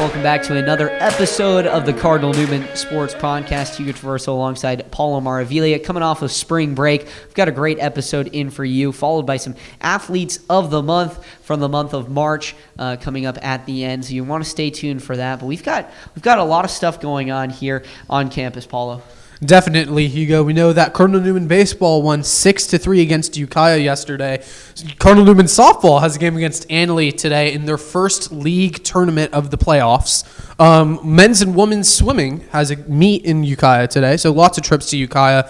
Welcome back to another episode of the Cardinal Newman Sports Podcast. Hugo Traverso alongside Paulo Maraviglia. Coming off of spring break, we've got a great episode in for you, followed by some athletes of the month from the month of March coming up at the end. So you want to stay tuned for that. But we've got a lot of stuff going on here on campus, Paulo. Definitely, Hugo. We know that Cardinal Newman baseball won 6-3 against Ukiah yesterday. Cardinal Newman softball has a game against Annalee today in their first league tournament of the playoffs. Men's and women's swimming has a meet in Ukiah today, so lots of trips to Ukiah.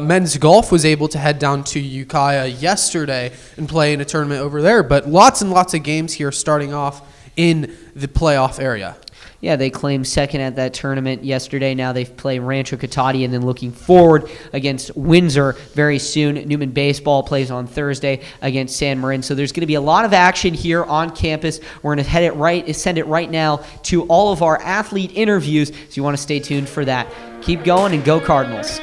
Men's golf was able to head down to Ukiah yesterday and play in a tournament over there, but lots and lots of games here starting off in the playoff area. Yeah, they claimed second at that tournament yesterday. Now they play Rancho Cotati and then looking forward against Windsor very soon. Newman Baseball plays on Thursday against San Marin. So there's going to be a lot of action here on campus. We're going to send it right now to all of our athlete interviews. So you want to stay tuned for that. Keep going and go Cardinals.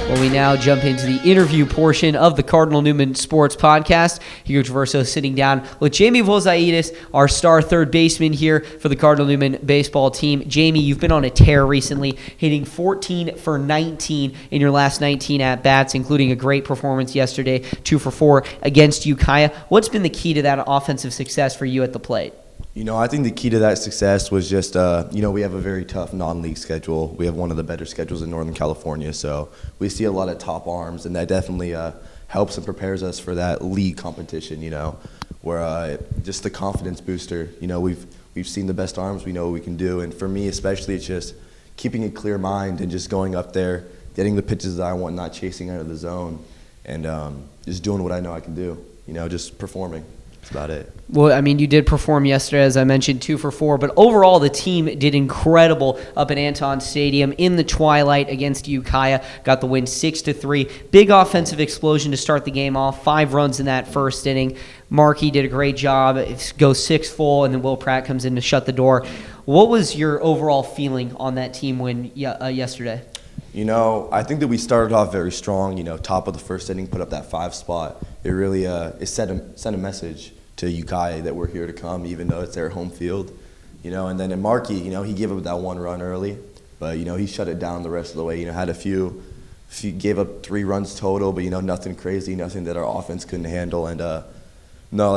Well, we now jump into the interview portion of the Cardinal Newman Sports Podcast. Hugo Traverso sitting down with Jamie Vozaidis, our star third baseman here for the Cardinal Newman baseball team. Jamie, you've been on a tear recently, hitting 14 for 19 in your last 19 at-bats, including a great performance yesterday, 2 for 4 against Ukiah. What's been the key to that offensive success for you at the plate? I think the key to that success was just, we have a very tough non-league schedule. We have one of the better schedules in Northern California, so we see a lot of top arms, and that definitely helps and prepares us for that league competition, where just the confidence booster. We've seen the best arms, we know what we can do, and for me especially, it's just keeping a clear mind and just going up there, getting the pitches that I want, not chasing out of the zone, and just doing what I know I can do, just performing. That's about it. Well, you did perform yesterday, as I mentioned, 2 for 4, but overall the team did incredible up at Anton Stadium in the twilight against Ukiah. Got the win 6-3. Big offensive explosion to start the game off. 5 runs in that first inning. Markey did a great job. It goes 6 full, and then Will Pratt comes in to shut the door. What was your overall feeling on that team win yesterday? I think that we started off very strong. Top of the first inning, put up that 5 spot. It really it sent a message to Ukiah that we're here to come, even though it's their home field. And then in Markey, he gave up that 1 run early, but he shut it down the rest of the way. Had a few gave up 3 runs total, but nothing crazy, nothing that our offense couldn't handle. And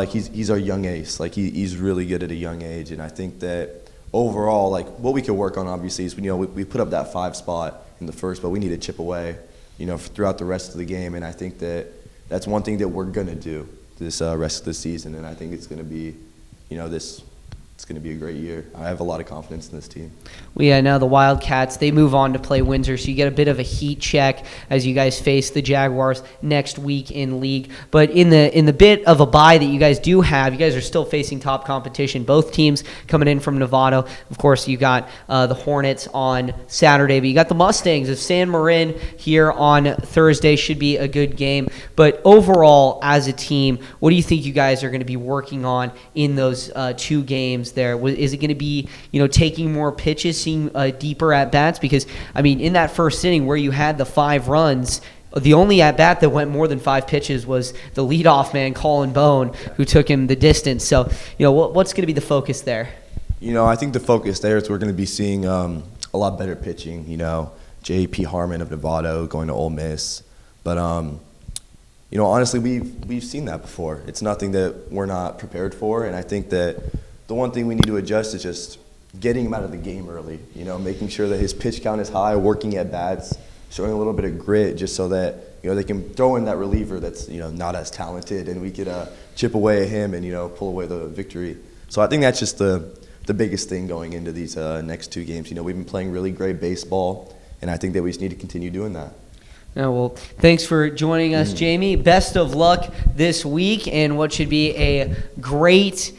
he's our young ace. He's really good at a young age, and I think that overall, what we could work on obviously is we put up that 5 spot in the first, but we need to chip away, throughout the rest of the game. And I think that that's one thing that we're gonna do this rest of the season, and I think it's gonna be, it's going to be a great year. I have a lot of confidence in this team. Now the Wildcats, they move on to play Windsor, so you get a bit of a heat check as you guys face the Jaguars next week in league. But in the bit of a bye that you guys do have, you guys are still facing top competition. Both teams coming in from Novato. Of course, you got the Hornets on Saturday, but you got the Mustangs of San Marin here on Thursday. Should be a good game. But overall, as a team, what do you think you guys are going to be working on in those 2 games there? Is it going to be, taking more pitches, seeing deeper at-bats? Because, in that first inning where you had the 5 runs, the only at-bat that went more than 5 pitches was the leadoff man, Colin Bone, who took him the distance. So, what's going to be the focus there? I think the focus there is we're going to be seeing a lot better pitching, J.P. Harmon of Novato going to Ole Miss. But, honestly, we've seen that before. It's nothing that we're not prepared for, and I think that the one thing we need to adjust is just getting him out of the game early, making sure that his pitch count is high, working at bats, showing a little bit of grit just so that, they can throw in that reliever that's, not as talented, and we could chip away at him and, pull away the victory. So I think that's just the biggest thing going into these next 2 games. We've been playing really great baseball, and I think that we just need to continue doing that. Well, thanks for joining us, Jamie. Best of luck this week and what should be a great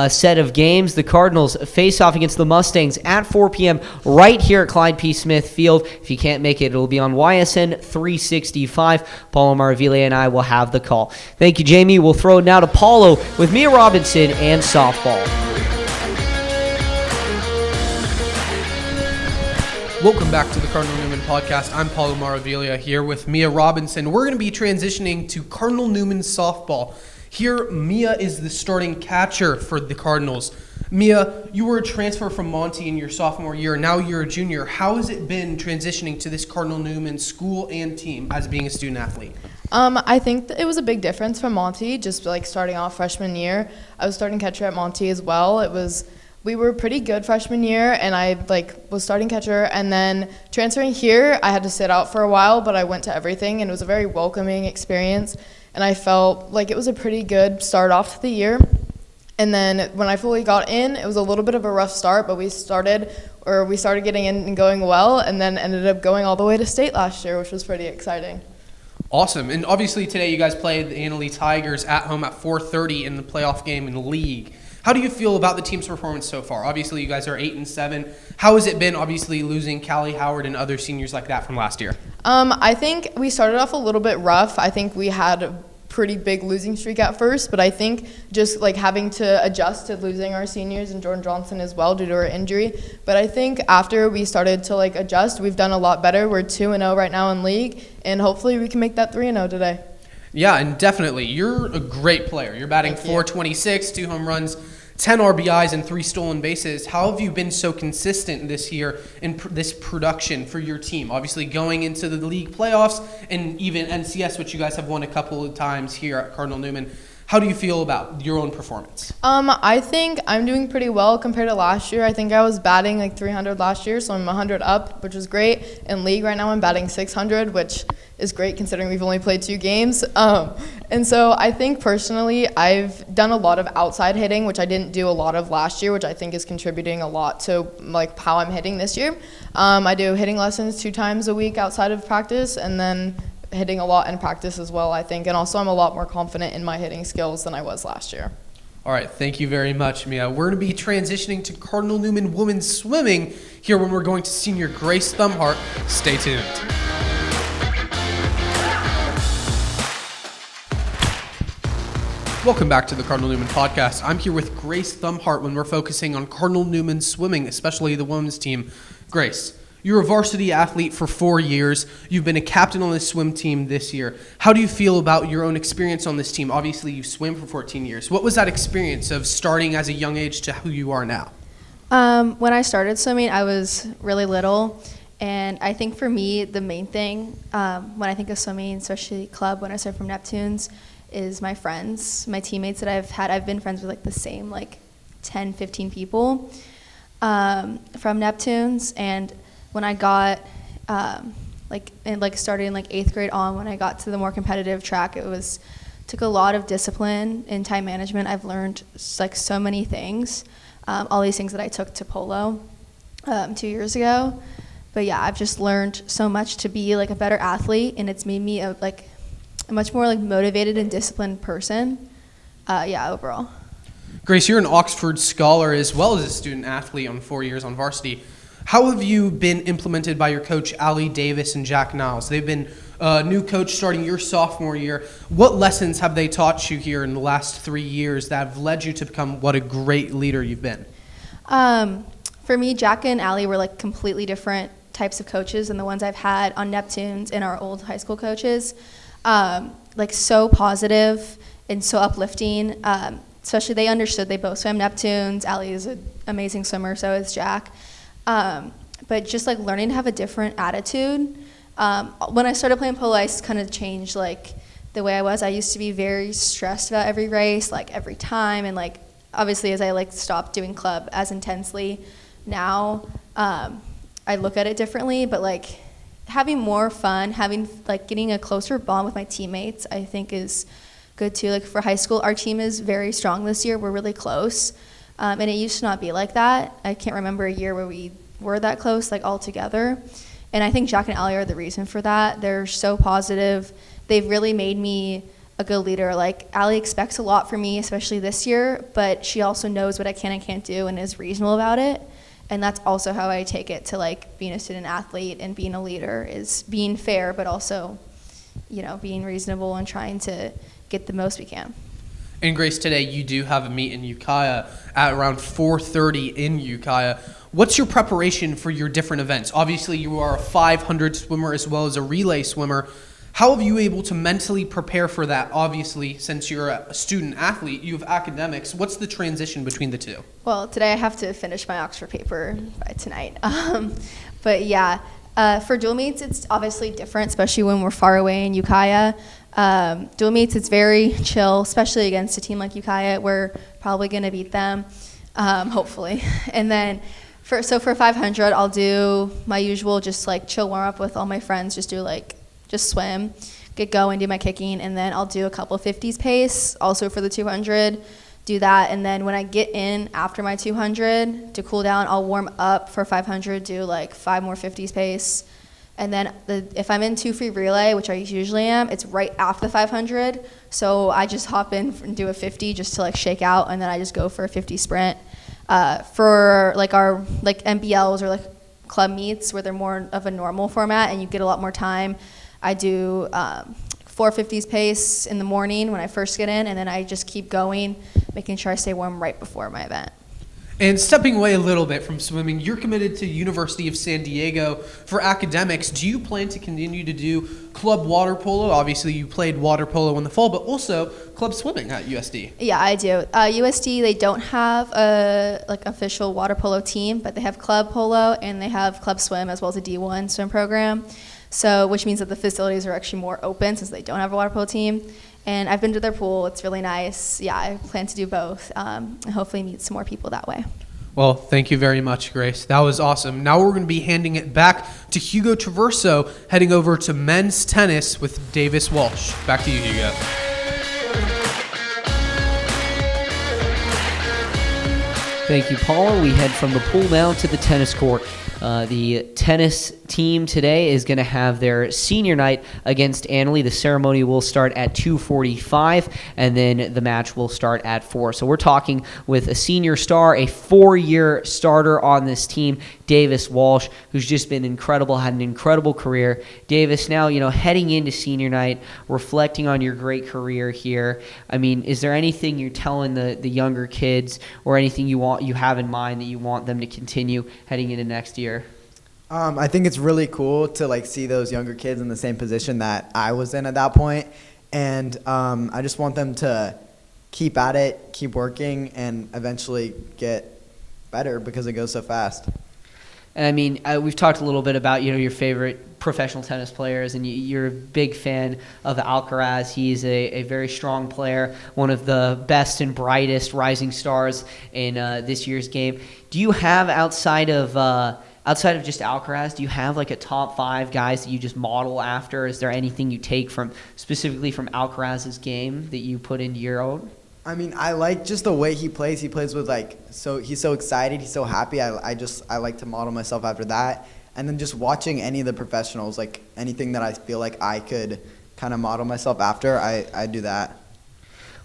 set of games. The Cardinals face off against the Mustangs at 4 p.m. right here at Clyde P. Smith Field. If you can't make it, it'll be on YSN 365. Paulo Maraviglia and I will have the call. Thank you, Jamie. We'll throw it now to Paulo with Mia Robinson and softball. Welcome back to the Cardinal Newman Podcast. I'm Paulo Maraviglia here with Mia Robinson. We're going to be transitioning to Cardinal Newman softball. Here, Mia is the starting catcher for the Cardinals. Mia, you were a transfer from Monty in your sophomore year. Now you're a junior. How has it been transitioning to this Cardinal Newman school and team as being a student athlete? I think it was a big difference from Monty, just like starting off freshman year. I was starting catcher at Monty as well. We were pretty good freshman year, and I was starting catcher, and then transferring here, I had to sit out for a while, but I went to everything, and it was a very welcoming experience, and I felt like it was a pretty good start off to the year. And then when I fully got in, it was a little bit of a rough start, but we started getting in and going well, and then ended up going all the way to state last year, which was pretty exciting. Awesome. And obviously today you guys played the Annalee Tigers at home at 4:30 in the playoff game in the league. How do you feel about the team's performance so far? Obviously you guys are 8-7. How has it been obviously losing Callie Howard and other seniors like that from last year? I think we started off a little bit rough. I think we had a pretty big losing streak at first, but I think just having to adjust to losing our seniors and Jordan Johnson as well due to her injury. But I think after we started to adjust, we've done a lot better. We're 2-0 right now in league, and hopefully we can make that 3-0 today. Yeah, and definitely. You're a great player. You're batting .426, 2 home runs, 10 RBIs, and 3 stolen bases. How have you been so consistent this year in this production for your team? Obviously going into the league playoffs and even NCS, which you guys have won a couple of times here at Cardinal Newman. How do you feel about your own performance? I think I'm doing pretty well compared to last year. I think I was batting 300 last year, so I'm 100 up, which is great. In league right now, I'm batting 600, which is great considering we've only played 2 games. And so I think personally, I've done a lot of outside hitting, which I didn't do a lot of last year, which I think is contributing a lot to how I'm hitting this year. I do hitting lessons 2 times a week outside of practice, and then hitting a lot in practice as well, I think. And also I'm a lot more confident in my hitting skills than I was last year. All right, thank you very much, Mia. We're going to be transitioning to Cardinal Newman women's swimming here when we're going to senior Grace Thumhart. Stay tuned. Welcome back to the Cardinal Newman podcast. I'm here with Grace Thumhart when we're focusing on Cardinal Newman swimming, especially the women's team. Grace, you're a varsity athlete for 4 years. You've been a captain on the swim team this year. How do you feel about your own experience on this team? Obviously, you swim for 14 years. What was that experience of starting as a young age to who you are now? When I started swimming, I was really little. And I think for me, the main thing when I think of swimming, especially club, when I started from Neptunes, is my friends, my teammates that I've had. I've been friends with the same 10, 15 people from Neptunes. And when I got starting in 8th grade on, when I got to the more competitive track, took a lot of discipline and time management. I've learned so many things, all these things that I took to polo 2 years ago. But yeah, I've just learned so much to be a better athlete, and it's made me a much more motivated and disciplined person. Overall. Grace, you're an Oxford scholar as well as a student athlete on 4 years on varsity. How have you been implemented by your coach, Allie Davis and Jack Niles? They've been a new coach starting your sophomore year. What lessons have they taught you here in the last 3 years that have led you to become what a great leader you've been? For me, Jack and Allie were completely different types of coaches than the ones I've had on Neptunes and our old high school coaches. So positive and so uplifting. Especially they understood they both swam Neptunes. Allie is an amazing swimmer, so is Jack. But just learning to have a different attitude. When I started playing polo, I kind of changed the way I was. I used to be very stressed about every race, every time, and obviously as I stopped doing club as intensely, now I look at it differently. But having more fun, having getting a closer bond with my teammates, I think is good too. For high school, our team is very strong this year. We're really close. And it used to not be like that. I can't remember a year where we were that close, all together. And I think Jack and Allie are the reason for that. They're so positive. They've really made me a good leader. Allie expects a lot from me, especially this year, but she also knows what I can and can't do and is reasonable about it. And that's also how I take it to being a student athlete and being a leader, is being fair, but also, being reasonable and trying to get the most we can. And Grace, today you do have a meet in Ukiah at around 4:30 in Ukiah. What's your preparation for your different events? Obviously, you are a 500 swimmer as well as a relay swimmer. How have you able to mentally prepare for that? Obviously, since you're a student athlete, you have academics. What's the transition between the two? Well, today I have to finish my Oxford paper by tonight. But yeah, for dual meets, it's obviously different, especially when we're far away in Ukiah. Dual meets, it's very chill, especially against a team like Ukiah. We're probably going to beat them, hopefully. And then for 500, I'll do my usual just like chill warm up with all my friends, just swim, get going, do my kicking, and then I'll do a couple 50s pace, also for the 200, do that, and then when I get in after my 200 to cool down, I'll warm up for 500, do like 5 more 50s pace, and then if I'm in 2 free relay, which I usually am, it's right after the 500, so I just hop in and do a 50 just to like shake out, and then I just go for a 50 sprint. For like our like MBLs or like club meets where they're more of a normal format and you get a lot more time, I do 450s pace in the morning when I first get in, and then I just keep going, making sure I stay warm right before my event. And stepping away a little bit from swimming, you're committed to University of San Diego for academics. Do you plan to continue to do club water polo? Obviously, you played water polo in the fall, but also club swimming at USD. Yeah, I do. USD, they don't have a like official water polo team, but they have club polo and they have club swim as well as a D1 swim program. So, which means that the facilities are actually more open since they don't have a water polo team. And I've been to their pool. It's really nice. Yeah, I plan to do both and hopefully meet some more people that way. Well, thank you very much, Grace. That was awesome. Now we're going to be handing it back to Hugo Traverso, heading over to men's tennis with Davis Walsh. Back to you, Hugo. Thank you, Paul. We head from the pool now to the tennis court. The tennis team today is going to have their senior night against Annalee. The ceremony will start at 2:45, and then the match will start at 4. So we're talking with a senior star, a 4-year starter on this team, Davis Walsh, who's just been incredible, had an incredible career. Davis, now, heading into senior night, reflecting on your great career here, I mean, is there anything you're telling the younger kids or anything you have in mind that you want them to continue heading into next year? I think it's really cool to see those younger kids in the same position that I was in at that point, and I just want them to keep at it, keep working, and eventually get better because it goes so fast. I mean, we've talked a little bit about your favorite professional tennis players, and you're a big fan of Alcaraz. He's a very strong player, one of the best and brightest rising stars in this year's game. Do you have outside of just Alcaraz, do you have a top 5 guys that you just model after? Is there anything you take specifically from Alcaraz's game that you put into your own? I mean, I like just the way he plays. He plays with he's so excited, he's so happy. I like to model myself after that. And then just watching any of the professionals, anything that I feel like I could kind of model myself after, I do that.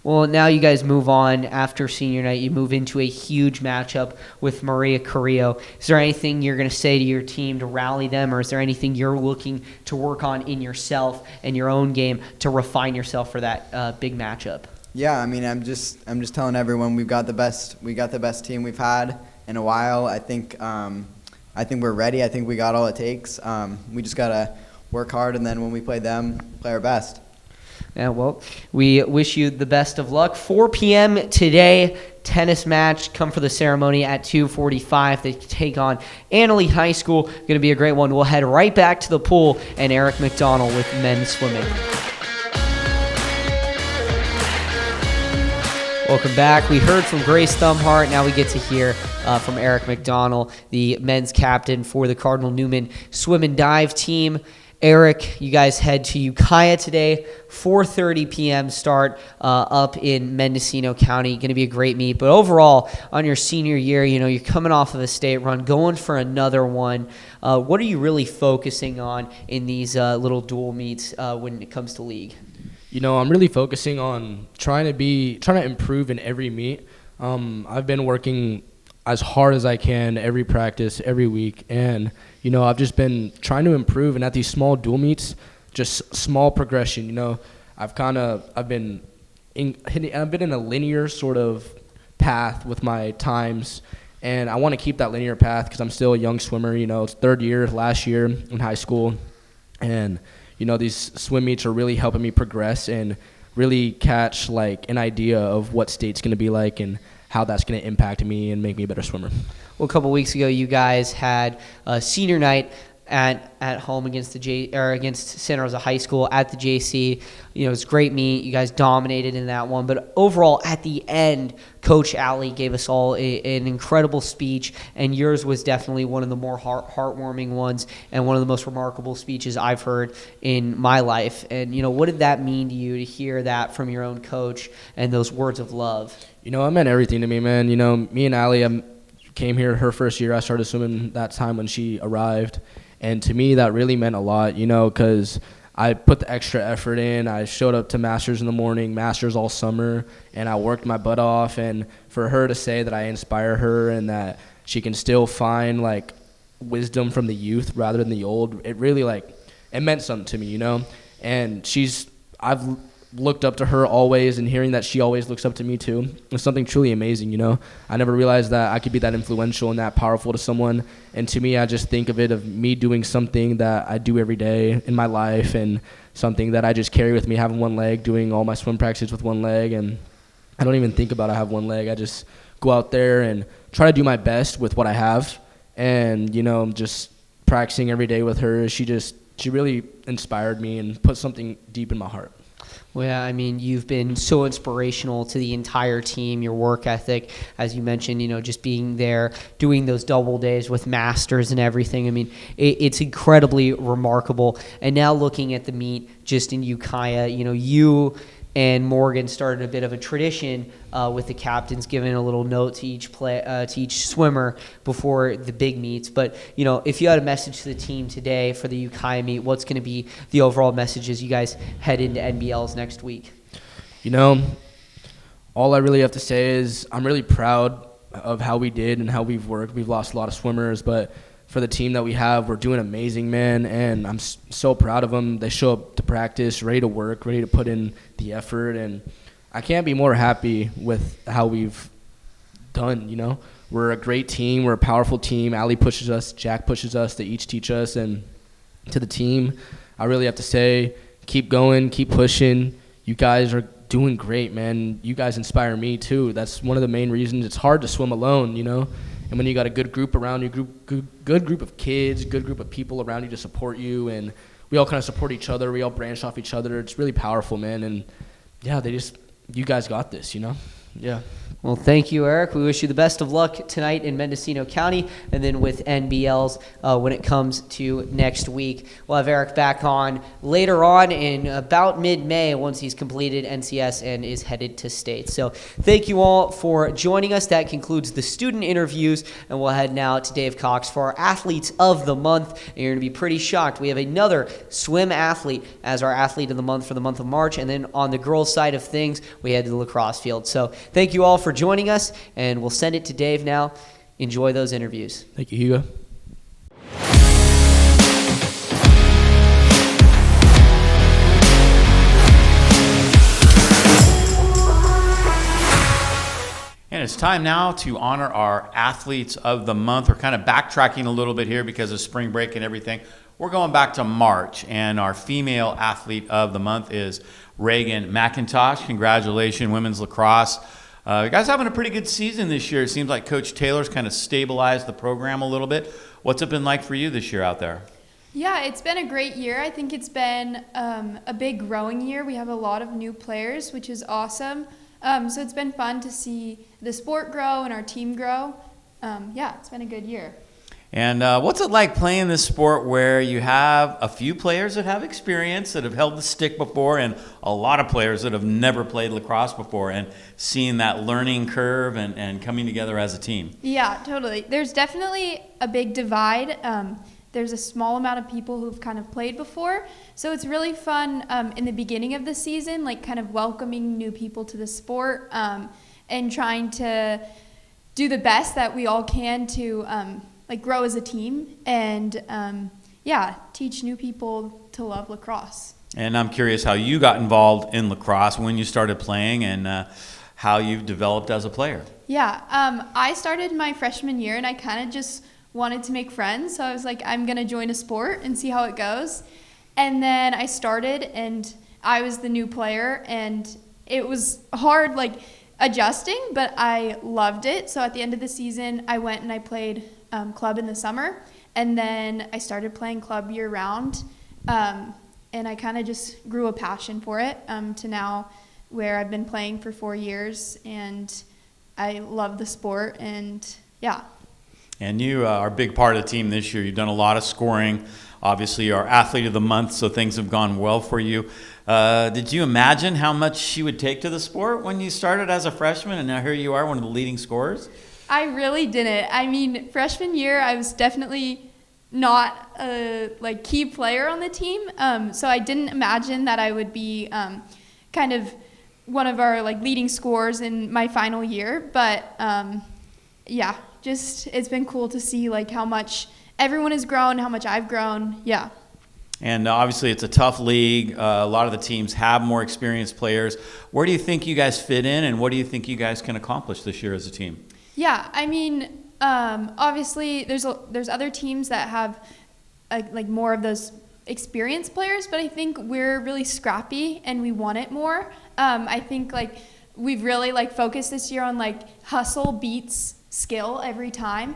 Well, now you guys move on after senior night. You move into a huge matchup with Maria Carrillo. Is there anything you're going to say to your team to rally them, or is there anything you're looking to work on in yourself and your own game to refine yourself for that big matchup? Yeah, I mean, I'm just telling everyone we got the best team we've had in a while. I think we're ready. I think we got all it takes. We just gotta work hard, and then when we play them, play our best. Yeah, well, we wish you the best of luck. 4 p.m. today, tennis match. Come for the ceremony at 2:45. They take on Annalee High School. Going to be a great one. We'll head right back to the pool and Eric McDonald with men's swimming. Welcome back. We heard from Grace Thumhart. Now we get to hear from Eric McDonald, the men's captain for the Cardinal Newman swim and dive team. Eric, you guys head to Ukiah today, 4:30 p.m. start up in Mendocino County. Going to be a great meet. But overall, on your senior year, you're coming off of a state run, going for another one. What are you really focusing on in these little dual meets when it comes to league? I'm really focusing on trying to improve in every meet. I've been working as hard as I can every practice, every week, and I've just been trying to improve. And at these small dual meets, just small progression. I've been in a linear sort of path with my times, and I want to keep that linear path because I'm still a young swimmer. It's third year, last year in high school. And, these swim meets are really helping me progress and really catch, like, an idea of what state's going to be like and how that's going to impact me and make me a better swimmer. Well, a couple weeks ago, you guys had a senior night at home against against Santa Rosa High School at the JC. It was a great meet. You guys dominated in that one. But overall, at the end, Coach Alley gave us all an incredible speech, and yours was definitely one of the more heartwarming ones and one of the most remarkable speeches I've heard in my life. And, what did that mean to you to hear that from your own coach and those words of love? It meant everything to me, man. Me and Allie came here her first year. I started swimming that time when she arrived. And to me, that really meant a lot, because I put the extra effort in. I showed up to Masters in the morning, Masters all summer, and I worked my butt off. And for her to say that I inspire her and that she can still find, like, wisdom from the youth rather than the old, it really, it meant something to me, And I've looked up to her always, and hearing that she always looks up to me too is something truly amazing. I never realized that I could be that influential and that powerful to someone. And to me, I just think of it of me doing something that I do every day in my life and something that I just carry with me, having one leg, doing all my swim practices with one leg. And I don't even think about I have one leg. I just go out there and try to do my best with what I have. And, just practicing every day with her, she really inspired me and put something deep in my heart. Well, yeah, you've been so inspirational to the entire team, your work ethic, as you mentioned, just being there, doing those double days with Masters and everything. It's incredibly remarkable. And now looking at the meet just in Ukiah, you and Morgan started a bit of a tradition with the captains giving a little note to each swimmer before the big meets. But if you had a message to the team today for the Ukiah meet, what's going to be the overall message as you guys head into NBLs next week? All I really have to say is I'm really proud of how we did and how we've worked. We've lost a lot of swimmers, but for the team that we have, we're doing amazing, man, and I'm so proud of them. They show up to practice, ready to work, ready to put in the effort, and I can't be more happy with how we've done, We're a great team. We're a powerful team. Allie pushes us. Jack pushes us. They each teach us, and to the team, I really have to say, keep going, keep pushing. You guys are doing great, man. You guys inspire me, too. That's one of the main reasons. It's hard to swim alone, And when you got a good group around you, good group of kids, good group of people around you to support you, and we all kind of support each other. We all branch off each other. It's really powerful, man. And, yeah, you guys got this, Yeah. Well, thank you, Eric. We wish you the best of luck tonight in Mendocino County and then with NBLs when it comes to next week. We'll have Eric back on later on in about mid-May once he's completed NCS and is headed to state. So thank you all for joining us. That concludes the student interviews, and we'll head now to Dave Cox for our Athletes of the Month. And you're going to be pretty shocked. We have another swim athlete as our Athlete of the Month for the month of March, and then on the girls' side of things, we head to the lacrosse field. So thank you all for joining us, and we'll send it to Dave now. Enjoy those interviews. Thank you, Hugo. And it's time now to honor our Athletes of the Month. We're kind of backtracking a little bit here because of spring break and everything. We're going back to March, and our female Athlete of the Month is Reagan McIntosh. Congratulations, women's lacrosse. You guys having a pretty good season this year. It seems like Coach Taylor's kind of stabilized the program a little bit. What's it been like for you this year out there? Yeah, it's been a great year. I think it's been a big growing year. We have a lot of new players, which is awesome. So it's been fun to see the sport grow and our team grow. Yeah, it's been a good year. And what's it like playing this sport where you have a few players that have experience, that have held the stick before, and a lot of players that have never played lacrosse before, and seeing that learning curve and coming together as a team? Yeah, totally. There's definitely a big divide. There's a small amount of people who've kind of played before. So it's really fun in the beginning of the season, like kind of welcoming new people to the sport and trying to do the best that we all can to grow as a team and, teach new people to love lacrosse. And I'm curious how you got involved in lacrosse, when you started playing, and how you've developed as a player. Yeah, I started my freshman year, and I kind of just wanted to make friends. So I was like, I'm going to join a sport and see how it goes. And then I started, and I was the new player, and it was hard, like, adjusting, but I loved it. So at the end of the season, I went and I played club in the summer, and then I started playing club year-round, and I kind of just grew a passion for it to now where I've been playing for 4 years, and I love the sport, and yeah. And you are a big part of the team this year. You've done a lot of scoring. Obviously, you are Athlete of the Month, so things have gone well for you. Did you imagine how much you would take to the sport when you started as a freshman, and now here you are, one of the leading scorers? I really didn't. I mean, freshman year, I was definitely not a key player on the team, so I didn't imagine that I would be kind of one of our leading scorers in my final year. But yeah, just it's been cool to see how much everyone has grown, how much I've grown. Yeah. And obviously it's a tough league. A lot of the teams have more experienced players. Where do you think you guys fit in, and what do you think you guys can accomplish this year as a team? Yeah, I mean, obviously there's other teams that have more of those experienced players, but I think we're really scrappy and we want it more. I think we've really focused this year on hustle beats skill every time.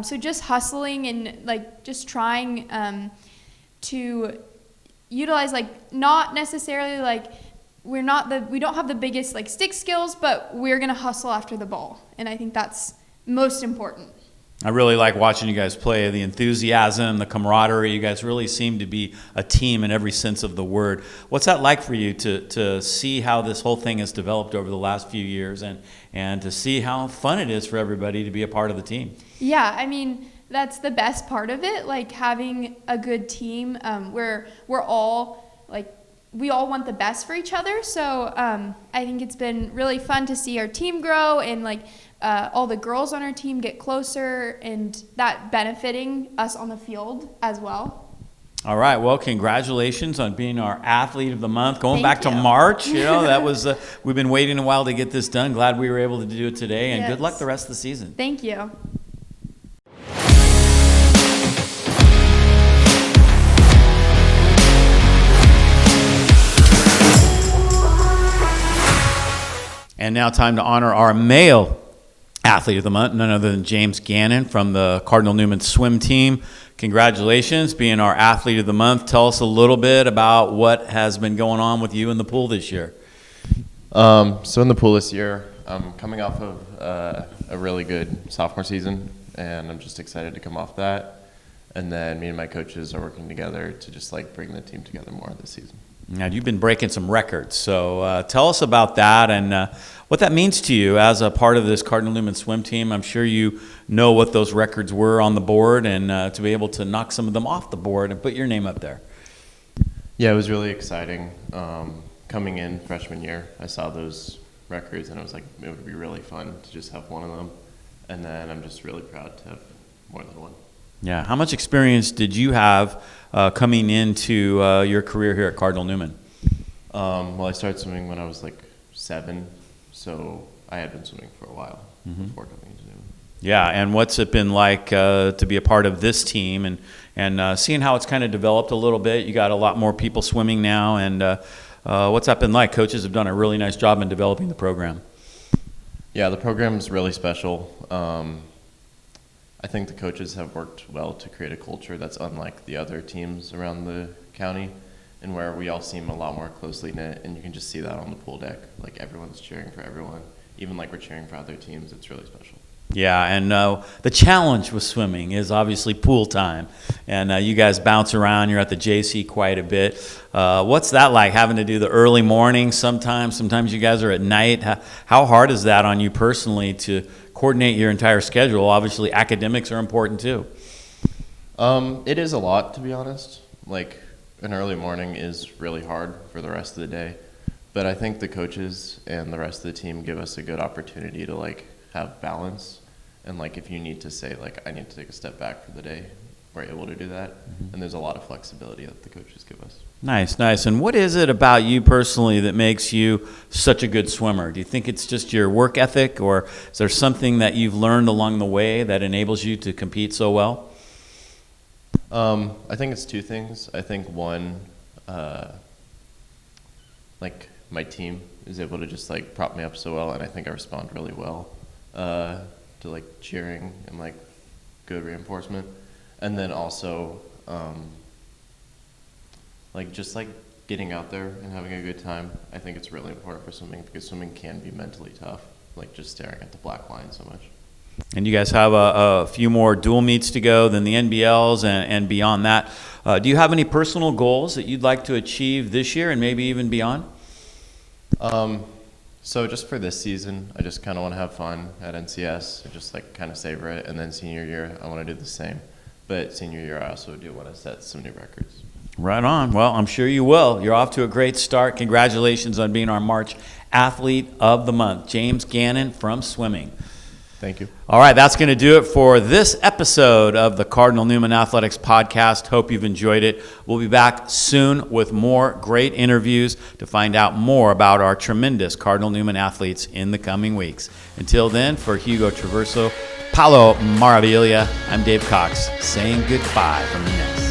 So just hustling and just trying to utilize not necessarily we don't have the biggest stick skills, but we're gonna hustle after the ball, and I think that's most important. I really like watching you guys play. The enthusiasm, the camaraderie. You guys really seem to be a team in every sense of the word. What's that like for you to see how this whole thing has developed over the last few years, and to see how fun it is for everybody to be a part of the team? Yeah, I mean, that's the best part of it, having a good team where we're all we all want the best for each other. So I think it's been really fun to see our team grow, and all the girls on our team get closer, and that benefiting us on the field as well. All right. Well, congratulations on being our Athlete of the Month. Going Thank back to you. March, that was we've been waiting a while to get this done. Glad we were able to do it today, and Yes. good luck the rest of the season. Thank you. And now time to honor our male Athlete of the Month, none other than James Gannon from the Cardinal Newman swim team. Congratulations, being our Athlete of the Month. Tell us a little bit about what has been going on with you in the pool this year. So in the pool this year, I'm coming off of a really good sophomore season, and I'm just excited to come off that. And then me and my coaches are working together to just bring the team together more this season. Now, you've been breaking some records, so tell us about that and what that means to you as a part of this Cardinal Newman swim team. I'm sure you know what those records were on the board, and to be able to knock some of them off the board and put your name up there. Yeah, it was really exciting. Coming in freshman year, I saw those records, and I was it would be really fun to just have one of them. And then I'm just really proud to have more than one. Yeah. How much experience did you have coming into your career here at Cardinal Newman? Well, I started swimming when I was 7, so I had been swimming for a while before coming into Newman. Yeah, and what's it been like to be a part of this team and seeing how it's kind of developed a little bit? You got a lot more people swimming now, and what's that been like? Coaches have done a really nice job in developing the program. Yeah, the program's really special. I think the coaches have worked well to create a culture that's unlike the other teams around the county, and where we all seem a lot more closely knit, and you can just see that on the pool deck. Everyone's cheering for everyone. Even we're cheering for other teams, it's really special. Yeah, and the challenge with swimming is obviously pool time, and you guys bounce around. You're at the JC quite a bit. What's that like, having to do the early morning sometimes you guys are at night? How hard is that on you personally to coordinate your entire schedule? Obviously, academics are important too. It is a lot, to be honest. An early morning is really hard for the rest of the day, but I think the coaches and the rest of the team give us a good opportunity to have balance, and if you need to say I need to take a step back for the day, we're able to do that. And there's a lot of flexibility that the coaches give us. Nice. And what is it about you personally that makes you such a good swimmer? Do you think it's just your work ethic, or is there something that you've learned along the way that enables you to compete so well? I think it's two things. I think one, like my team is able to just like prop me up so well, and I think I respond really well to like cheering and like good reinforcement. And then also, like just like getting out there and having a good time. I think it's really important for swimming because swimming can be mentally tough, like just staring at the black line so much. And you guys have a few more dual meets to go than the NBLs and beyond that. Do you have any personal goals that you'd like to achieve this year and maybe even beyond? So just for this season, I just kind of want to have fun at NCS and just like kind of savor it. And then senior year, I want to do the same. But senior year, I also do want to set some new records. Right on. Well, I'm sure you will. You're off to a great start. Congratulations on being our March Athlete of the Month. James Gannon from swimming. Thank you. All right, that's going to do it for this episode of the Cardinal Newman Athletics Podcast. Hope you've enjoyed it. We'll be back soon with more great interviews to find out more about our tremendous Cardinal Newman athletes in the coming weeks. Until then, for Hugo Traverso, Paolo Maraviglia, I'm Dave Cox saying goodbye from the nest.